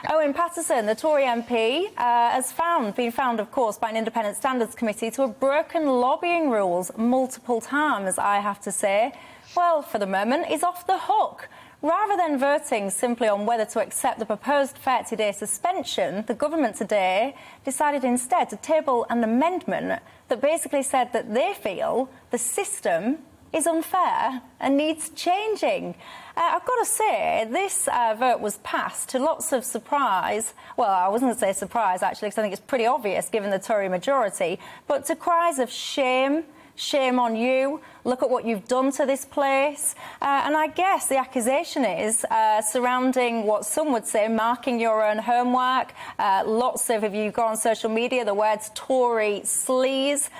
Owen Paterson, the Tory MP, has been found, of course, by an independent standards committee to have broken lobbying rules multiple times, I have to say. Well, for the moment, he's off the hook. Rather than voting simply on whether to accept the proposed 30-day suspension, the government today decided instead to table an amendment that basically said that they feel the system is unfair and needs changing. I've got to say, this vote was passed to lots of surprise. Well, I wasn't going to say surprise, actually, because I think it's pretty obvious given the Tory majority, but to cries of shame. Shame on you, look at what you've done to this place. And I guess the accusation is surrounding what some would say marking your own homework. Lots of, if you go on social media, the words Tory sleaze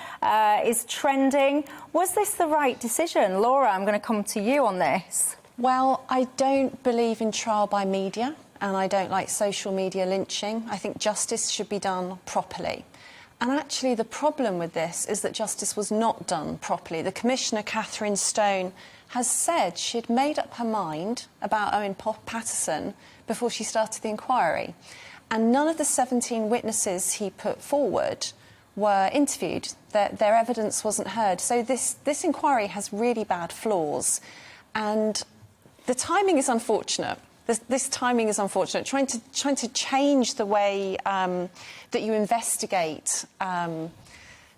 is trending. Was this the right decision? Laura, I'm going to come to you on this. Well, I don't believe in trial by media, and I don't like social media lynching. I think justice should be done properly. And actually, the problem with this is that justice was not done properly. The Commissioner, Catherine Stone, has said she'd made up her mind about Owen Paterson before she started the inquiry. And none of the 17 witnesses he put forward were interviewed. Their evidence wasn't heard. So this inquiry has really bad flaws. And the timing is unfortunate. This timing is unfortunate. Trying to change the way that you investigate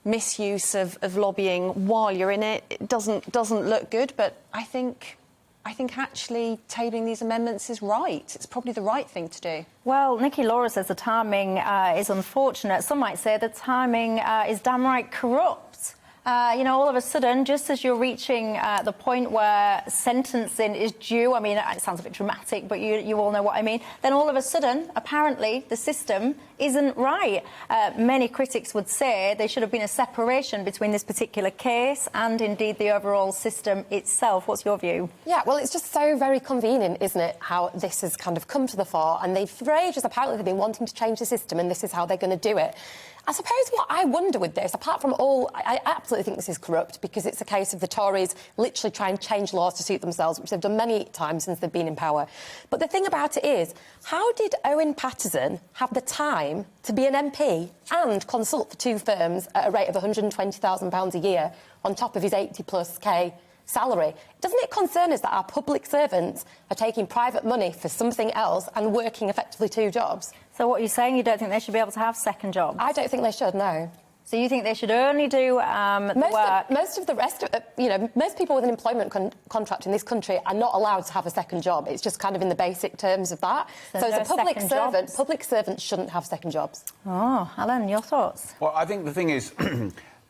misuse of lobbying while you're in it doesn't look good. But I think actually tabling these amendments is right. It's probably the right thing to do. Well, Nikki Laura says the timing is unfortunate. Some might say the timing is downright corrupt. You know, all of a sudden, just as you're reaching the point where sentencing is due, I mean, it sounds a bit dramatic, but you all know what I mean, then all of a sudden, apparently, the system isn't right. Many critics would say there should have been a separation between this particular case and, indeed, the overall system itself. What's your view? Yeah, well, it's just so very convenient, isn't it, how this has kind of come to the fore, and they've, for ages, apparently, they've been wanting to change the system, and this is how they're going to do it. I suppose what I wonder with this, apart from all, I absolutely think this is corrupt because it's a case of the Tories literally trying to change laws to suit themselves, which they've done many times since they've been in power. But the thing about it is, how did Owen Paterson have the time to be an MP and consult for two firms at a rate of £120,000 a year on top of his 80+ K salary? Doesn't it concern us that our public servants are taking private money for something else and working effectively two jobs? So what you're saying, you don't think they should be able to have second jobs? I don't think they should, no. So you think they should only do the work? Most of the rest of you know, most people with an employment contract in this country are not allowed to have a second job. It's just kind of in the basic terms of that. So as a public servant shouldn't have second jobs. Oh, Alan, your thoughts? Well, I think the thing is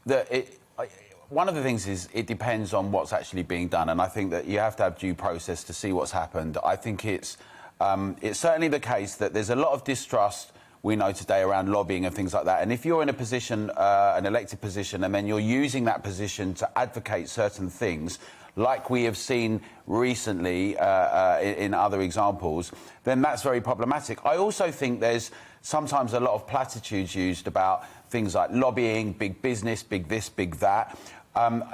that one of the things is it depends on what's actually being done, and I think that you have to have due process to see what's happened. I think it's certainly the case that there's a lot of distrust, we know today, around lobbying and things like that. And if you're in a position, an elected position, and then you're using that position to advocate certain things, like we have seen recently in other examples, then that's very problematic. I also think there's sometimes a lot of platitudes used about things like lobbying, big business, big this, big that.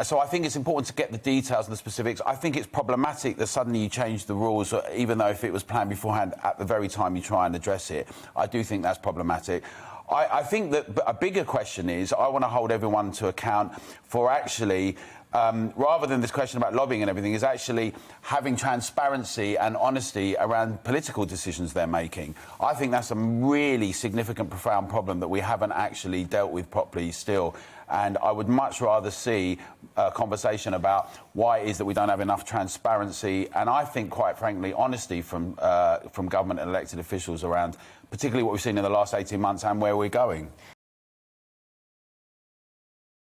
So I think it's important to get the details and the specifics. I think it's problematic that suddenly you change the rules, even though if it was planned beforehand, at the very time you try and address it. I do think that's problematic. I think that a bigger question is, I want to hold everyone to account for actually, rather than this question about lobbying and everything, is actually having transparency and honesty around political decisions they're making. I think that's a really significant, profound problem that we haven't actually dealt with properly still. And I would much rather see a conversation about why it is that we don't have enough transparency and, I think, quite frankly, honesty from government and elected officials around particularly what we've seen in the last 18 months and where we're going.